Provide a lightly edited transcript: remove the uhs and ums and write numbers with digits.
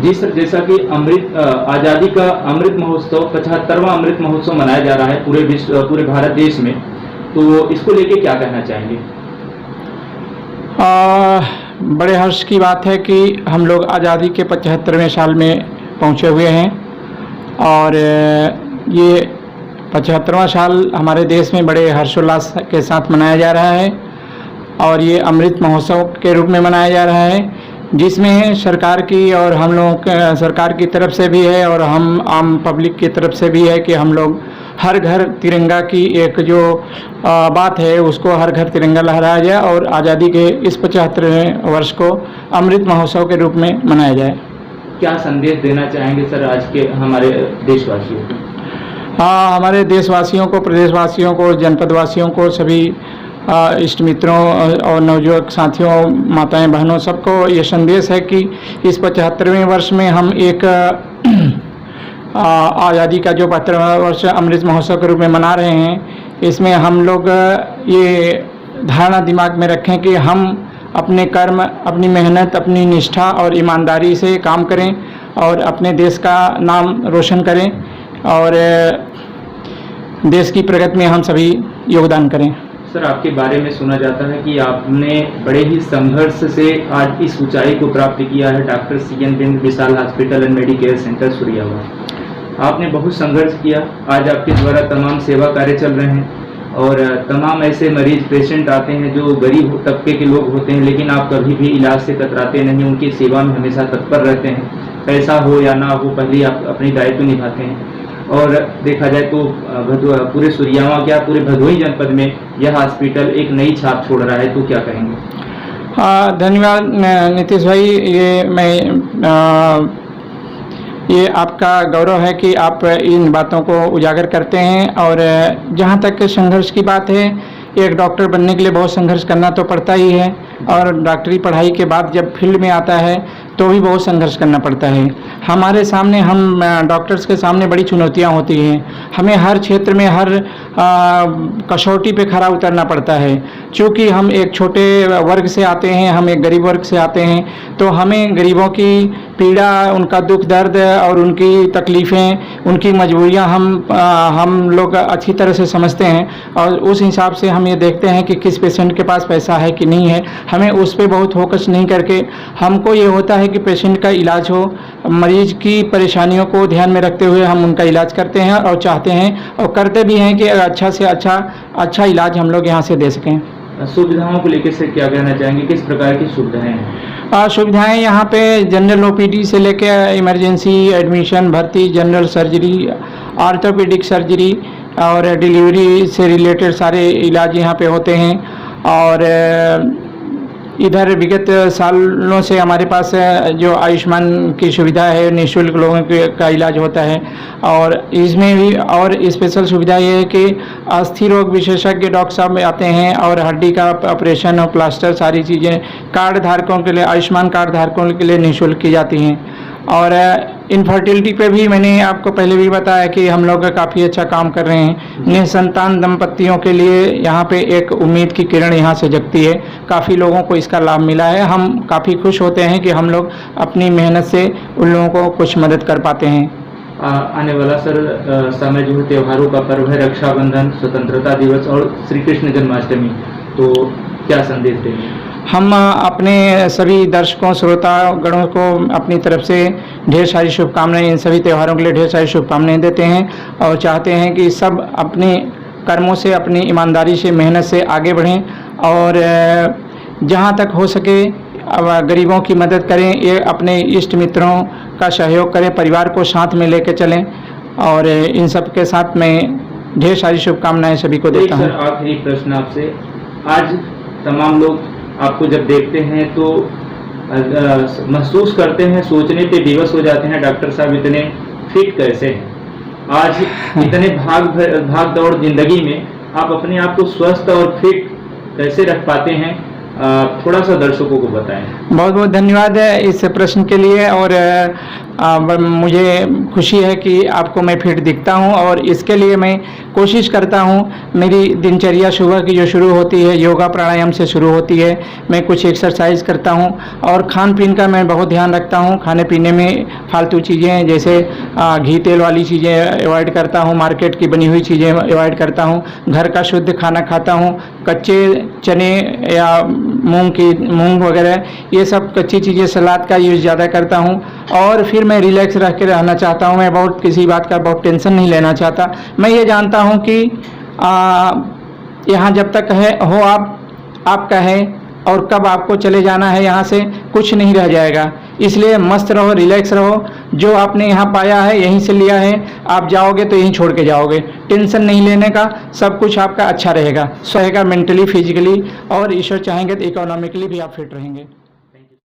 जी sir, जैसा कि आज़ादी का अमृत महोत्सव 75वां अमृत महोत्सव मनाया जा रहा है पूरे भारत देश में, तो इसको लेके क्या कहना चाहेंगे? बड़े हर्ष की बात है कि हम लोग आज़ादी के 75वें साल में पहुँचे हुए हैं और ये 75वां साल हमारे देश में बड़े हर्षोल्लास के साथ मनाया जा रहा है और ये अमृत महोत्सव के रूप में मनाया जा रहा है, जिसमें सरकार की और हम लोग सरकार की तरफ से भी है और हम आम पब्लिक की तरफ से भी है कि हम लोग हर घर तिरंगा की एक जो बात है उसको हर घर तिरंगा लहराया जाए और आज़ादी के इस 75वें वर्ष को अमृत महोत्सव के रूप में मनाया जाए। क्या संदेश देना चाहेंगे सर आज के हमारे देशवासियों को? हमारे देशवासियों को, प्रदेशवासियों को, जनपदवासियों को, सभी इष्ट मित्रों और नवयुवक साथियों, माताएं बहनों, सबको ये संदेश है कि इस 75वें वर्ष में हम एक आज़ादी का जो 75वां वर्ष अमृत महोत्सव के रूप में मना रहे हैं, इसमें हम लोग ये धारणा दिमाग में रखें कि हम अपने कर्म, अपनी मेहनत, अपनी निष्ठा और ईमानदारी से काम करें और अपने देश का नाम रोशन करें और देश की प्रगति में हम सभी योगदान करें। सर, आपके बारे में सुना जाता है कि आपने बड़े ही संघर्ष से आज इस ऊंचाई को प्राप्त किया है। Doctor CN Bind Vishal Hospital and Medicare Centre Suryavas, आपने बहुत संघर्ष किया। आज आपके द्वारा तमाम सेवा कार्य चल रहे हैं और तमाम ऐसे मरीज पेशेंट आते हैं जो गरीब तबके के लोग होते हैं, लेकिन आप कभी भी इलाज से कतराते नहीं, उनकी सेवा में हमेशा तत्पर रहते हैं। पैसा हो या ना हो, पहले आप अपनी दायित्व निभाते हैं और देखा जाए तो पूरे सूर्यावा क्या पूरे भदोही जनपद में यह हॉस्पिटल एक नई छाप छोड़ रहा है, तो क्या कहेंगे? धन्यवाद नीतीश भाई, ये आपका गौरव है कि आप इन बातों को उजागर करते हैं। और जहाँ तक संघर्ष की बात है, एक डॉक्टर बनने के लिए बहुत संघर्ष करना तो पड़ता ही है और डॉक्टरी पढ़ाई के बाद जब फील्ड में आता है तो भी बहुत संघर्ष करना पड़ता है। हमारे सामने, हम डॉक्टर्स के सामने बड़ी चुनौतियां होती हैं। हमें हर क्षेत्र में हर कसौटी पे खरा उतरना पड़ता है। क्योंकि हम एक छोटे वर्ग से आते हैं, हम एक गरीब वर्ग से आते हैं, तो हमें गरीबों की पीड़ा, उनका दुख दर्द और उनकी तकलीफ़ें, उनकी मजबूरियां हम लोग अच्छी तरह से समझते हैं और उस हिसाब से हम ये देखते हैं कि किस पेशेंट के पास पैसा है कि नहीं है। हमें उस पर बहुत फोकस नहीं करके हमको ये होता है कि पेशेंट का इलाज हो, मरीज की परेशानियों को ध्यान में रखते हुए हम उनका इलाज करते हैं और चाहते हैं और करते भी हैं कि अच्छा से अच्छा इलाज हम लोग यहाँ से दे सकें। सुविधाओं को लेकर से क्या कहना चाहेंगे, किस प्रकार की सुविधाएं हैं? सुविधाएं यहाँ पे जनरल OPD से लेके इमरजेंसी एडमिशन, भर्ती, जनरल सर्जरी, ऑर्थोपेडिक सर्जरी और डिलीवरी से रिलेटेड सारे इलाज यहाँ पे होते हैं। और इधर विगत सालों से हमारे पास जो आयुष्मान की सुविधा है, निःशुल्क लोगों का इलाज होता है। और इसमें भी और स्पेशल सुविधा ये है कि अस्थि रोग विशेषज्ञ डॉक्टर साहब आते हैं और हड्डी का ऑपरेशन और प्लास्टर, सारी चीज़ें कार्ड धारकों के लिए, आयुष्मान कार्ड धारकों के लिए निःशुल्क की जाती हैं। और इनफर्टिलिटी पे भी मैंने आपको पहले भी बताया कि हम लोग काफ़ी अच्छा काम कर रहे हैं। निसंतान दंपतियों के लिए यहाँ पे एक उम्मीद की किरण यहाँ से जगती है। काफ़ी लोगों को इसका लाभ मिला है। हम काफ़ी खुश होते हैं कि हम लोग अपनी मेहनत से उन लोगों को कुछ मदद कर पाते हैं। आने वाला सर समय जो है त्योहारों का पर्व है, रक्षाबंधन, स्वतंत्रता दिवस और श्री कृष्ण जन्माष्टमी, तो क्या संदेश देंगे? हम अपने सभी दर्शकों, श्रोतागणों को अपनी तरफ से ढेर सारी शुभकामनाएं, इन सभी त्योहारों के लिए ढेर सारी शुभकामनाएं देते हैं और चाहते हैं कि सब अपने कर्मों से, अपनी ईमानदारी से, मेहनत से आगे बढ़ें और जहां तक हो सके गरीबों की मदद करें, ये अपने इष्ट मित्रों का सहयोग करें, परिवार को साथ में लेकर चलें। और इन सब के साथ मैं ढेर सारी शुभकामनाएं सभी को देता हूँ। सर, आखिरी प्रश्न आपसे, आज तमाम लोग आपको जब देखते हैं तो महसूस करते हैं, सोचने पे विवश हो जाते हैं, डॉक्टर साहब इतने फिट कैसे हैं? आज इतने भाग दौड़ जिंदगी में आप अपने आप को स्वस्थ और फिट कैसे रख पाते हैं? थोड़ा सा दर्शकों को बताएं। बहुत बहुत धन्यवाद इस प्रश्न के लिए। और मुझे खुशी है कि आपको मैं फिट दिखता हूं, और इसके लिए मैं कोशिश करता हूं। मेरी दिनचर्या सुबह की जो शुरू होती है योगा प्राणायाम से शुरू होती है। मैं कुछ एक्सरसाइज करता हूं, और खान पीन का मैं बहुत ध्यान रखता हूं। खाने पीने में फालतू चीज़ें जैसे घी तेल वाली चीज़ें अवॉइड करता हूं, मार्केट की बनी हुई चीज़ें अवॉइड करता हूं, घर का शुद्ध खाना खाता हूं। कच्चे चने या मूंग वगैरह ये सब कच्ची चीज़ें, सलाद का यूज़ ज़्यादा करता हूं। और फिर मैं रिलैक्स रह के रहना चाहता हूं। मैं बहुत किसी बात का बहुत टेंशन नहीं लेना चाहता। मैं ये जानता हूं कि यहाँ जब तक है हो आपका है, और कब आपको चले जाना है यहाँ से, कुछ नहीं रह जाएगा। इसलिए मस्त रहो, रिलैक्स रहो। जो आपने यहाँ पाया है यहीं से लिया है, आप जाओगे तो यहीं छोड़ के जाओगे। टेंशन नहीं लेने का, सब कुछ आपका अच्छा रहेगा, रहेगा मेंटली, फिजिकली, और ईश्वर चाहेंगे तो इकोनॉमिकली भी आप फिट रहेंगे।